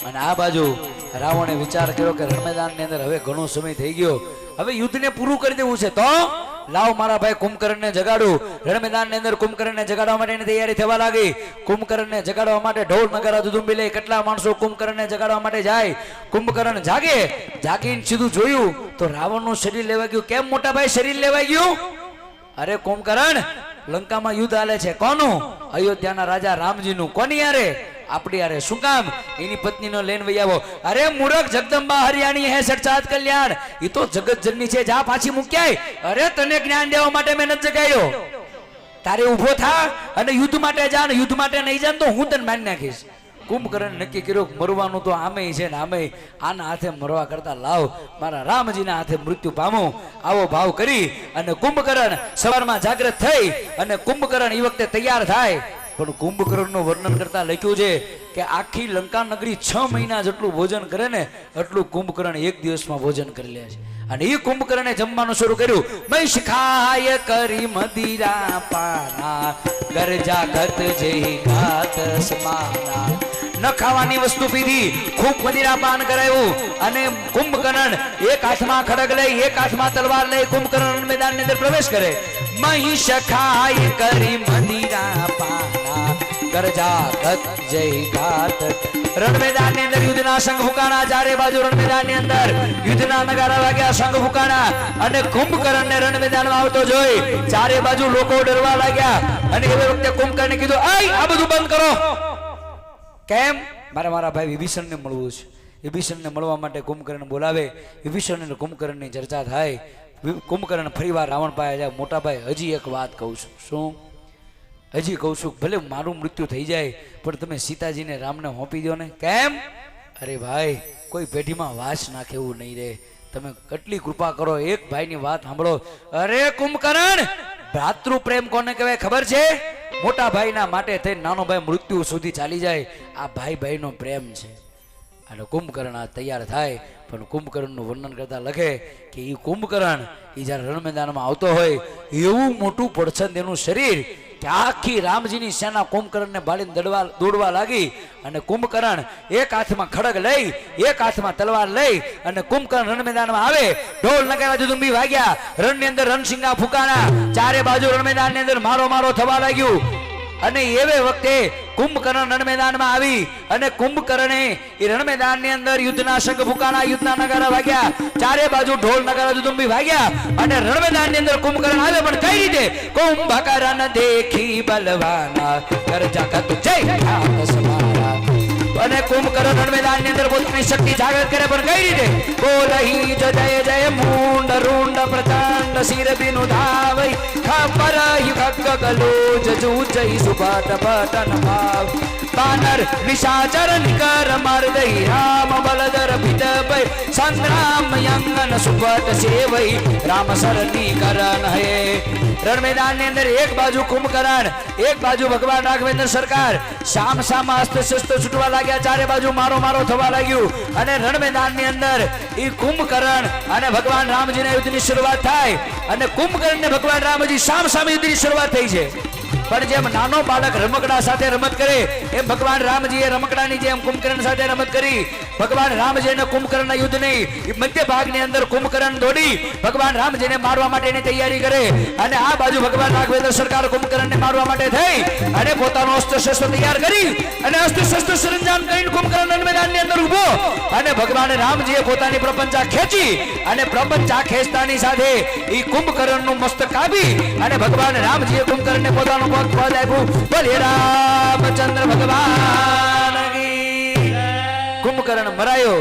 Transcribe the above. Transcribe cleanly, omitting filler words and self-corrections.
અને આ બાજુ રાવણે વિચાર કર્યો કે રણ મેદાનની અંદર હવે ઘણો સમય થઈ ગયો, હવે યુદ્ધને પૂરું કરી દેવું છે, તો લાવ મારા ભાઈ કુંભકર્ણને જગાડું. રણ મેદાનની અંદર કુંભકર્ણને જગાડવા માટેની તૈયારી થવા લાગી. કુંભકર્ણને જગાડવા માટે ઢોલ નગારા દુદુંબી લઈ કેટલા માણસો કુંભકર્ણને જગાડવા માટે જાય. કુંભકર્ણ જાગે, જાગીને સીધું જોયું તો રાવણનું શરીર લેવાઈ ગયું. કેમ મોટા ભાઈ શરીર લેવાઈ ગયું? અરે કુંભકર્ણ, લંકામાં યુદ્ધ હાલે છે. કોનું? અયોધ્યાના રાજા રામજીનું. કોની યારે? આપણી યારે. શું કામ? એની પત્નીનો લઈને વઈ આવો. અરે મૂરખ, જગદંબા હરિયાણી હે સટસાત કલ્યાણ, એ તો જગત જનની છે, જા પાછી મૂક્યાય. અરે તને જ્ઞાન દેવા માટે મેં નથી જગાડ્યો. તારે ઊભો થા અને યુદ્ધ માટે જા, ને યુદ્ધ માટે નહીં જા તો હું તને મારી નાખીશ. કુંભકર્ણ નક્કી કર્યું મરવાનું તો આમે છે ને આમે, આના હાથે મરવા કરતા લાવ મારા રામજીના હાથે મૃત્યુ પામું, આવો ભાવ કરી અને કુંભકર્ણ સવારમાં જાગૃત થઈ અને કુંભકર્ણ એ વખતે તૈયાર થાય. પણ કુંભકર્ણનું વર્ણન કરતા લખ્યું છે કે આખી લંકા નગરી 6 મહિના જેટલું ભોજન કરે ને એટલું કુંભકર્ણ એક દિવસમાં ભોજન કરી લે છે. અને એ કુંભકર્ણે જમવાનું શરૂ કર્યું. મૈષ ખાય કરી મદિરા પાના, ગરજા ગત જઈ ઘાત સમાના. ન ખાવાની વસ્તુ પીધી, ખૂબ મદિરા પાન કરાયું. અને કુંભકર્ણ એક હાથમાં ખડગ લઈ, એક હાથમાં તલવાર લઈ કુંભકર્ણ મેદાનની અંદર પ્રવેશ કરે. મહિષ ખાય કરી મદિરા પાના, ગરજા ગત જય ઘાત. રણ મેદાનની અંદર યુદ્ધના શંખ ફૂંકાણા. ચારે બાજુ રણ મેદાનની અંદર યુદ્ધના નગારા વાગ્યા, શંખ ફૂંકાણા. અને કુંભકર્ણને રણ મેદાનમાં આવતો જોઈ ચારે બાજુ લોકો ડરવા લાગ્યા. અને એ વખતે કુંભકર્ણે કીધું, આ બધું બંધ કરો. કેમ? મારા ભાઈ વિભીષણને મળવું છે. વિભીષણને મળવા માટે કુંભકર્ણ બોલાવે. વિભીષણ અને કુંભકર્ણની ચર્ચા થાય. કુંભકર્ણ ફરીવાર રાવણ પાસે જાય. મોટા ભાઈ, હજી એક વાત કહું છું. શું? હજી કહું છું, ભલે મારું મૃત્યુ થઈ જાય પણ તમે સીતાજીને રામને સોંપી દો ને. કેમ? અરે ભાઈ, કોઈ પેઢીમાં વાસ નાખે એવું નહીં રે. તમે કેટલી કૃપા કરો, એક ભાઈની વાત સાંભળો. અરે કુંભકર્ણ, ભ્રાતૃ પ્રેમ કોને કહેવાય ખબર છે? મોટા ભાઈના માટે થઈને નાનો ભાઈ મૃત્યુ સુધી ચાલી જાય, આ ભાઈ ભાઈનો પ્રેમ છે. અને કુંભકર્ણ આ તૈયાર થાય. પણ કુંભકર્ણનું વર્ણન કરતા લખે કે એ કુંભકર્ણ એ જ્યારે રણ મેદાનમાં આવતો હોય એવું મોટું પડછંદ એનું શરીર કે આખી રામજીની સેના કુંભકર્ણને ભાળીને દોડવા લાગી. અને કુંભકર્ણ એક હાથમાં ખડગ લઈ, એક હાથમાં તલવાર લઈ અને કુંભકર્ણ રણ મેદાનમાં આવે. ઢોલ નગારા દુદુંબી વાગ્યા, રણની અંદર રણસિંગા ફૂંકાણા. ચારે બાજુ રણ મેદાનની અંદર મારો થવા લાગ્યું. અને એવે વખતે કુંભકર્ણ રણ મેદાનમાં આવી અને કુંભકર્ણે એ રણ મેદાનની અંદર યુદ્ધના શંખ ફૂંકાણા, યુદ્ધના નગારા વાગ્યા. ચારે બાજુ ઢોલ નગારા દુદુંબી વાગ્યા. અને રણ મેદાનની અંદર કુંભકર્ણ આવે. પણ કઈ રીતે? કુંભકર્ણ દેખી બલવાના, ગરજા ગત જય ઘાત સમાના. અને કુંભકર્ણ રણ મેદાનની અંદર પોતાની શક્તિ જાગૃત કરે. પણ કઈ રીતે? બોલહી જો જય જય મુંડ રૂંડ પ્રચંડ શિર બિનુ ધાવઈ, ખબર ખગ ગલોજ જૂજઈ સુભટ બટન ભાવ. બાનર નિશાચર નિકર મર્દઈ, રામ બલદર ભીતભઈ, સંગ્રામ યંગન સુભટ સેવઈ, રામ સરની કરણ હે. રણ મેદાનની અંદર એક બાજુ કુંભકર્ણ, એક બાજુ ભગવાન રાઘવેન્દ્ર સરકાર સામ સામા અસ્ત્ર શસ્ત્ર છૂટવા લાગ્યા. ચારે બાજુ મારો થવા લાગ્યું. અને રણ મેદાનની અંદર એ કુંભકર્ણ અને ભગવાન રામજીના યુદ્ધની શરૂઆત થાય. અને કુંભકર્ણ ને ભગવાન રામજી સામે યુદ્ધની શરૂઆત થઈ છે. પણ જેમ નાનો બાળક રમકડા સાથે રમત કરે એમ ભગવાન રામજીએ રમકડાની જેમ કુંભકર્ણ સાથે રમત કરી. ભગવાન રામજીને કુંભકર્ણના યુદ્ધની મધ્ય ભાગની અંદર કુંભકર્ણ દોડી ભગવાન રામજીને મારવા માટેની તૈયારી કરે. અને આ બાજુ ભગવાન રાઘવેન્દ્ર સરકાર કુંભકર્ણને મારવા માટે થઈ અને પોતાનો અસ્ત્ર શસ્ત્ર તૈયાર કરી અને અસ્ત્ર શસ્ત્ર સરંજામ કરીને કુંભકર્ણ મેદાનની અંદર ઊભો. અને ભગવાન રામજીએ પોતાની પ્રપંચા ખેંચી અને પ્રપંચા ખેંચતાની સાથે એ કુંભકર્ણનું મસ્તક કાપી અને ભગવાન રામજીએ કુંભકર્ણને પોતાનું પદ આપ્યું. બોલે રામચંદ્ર ભગવાન. કુંભકર્ણ મરાયો.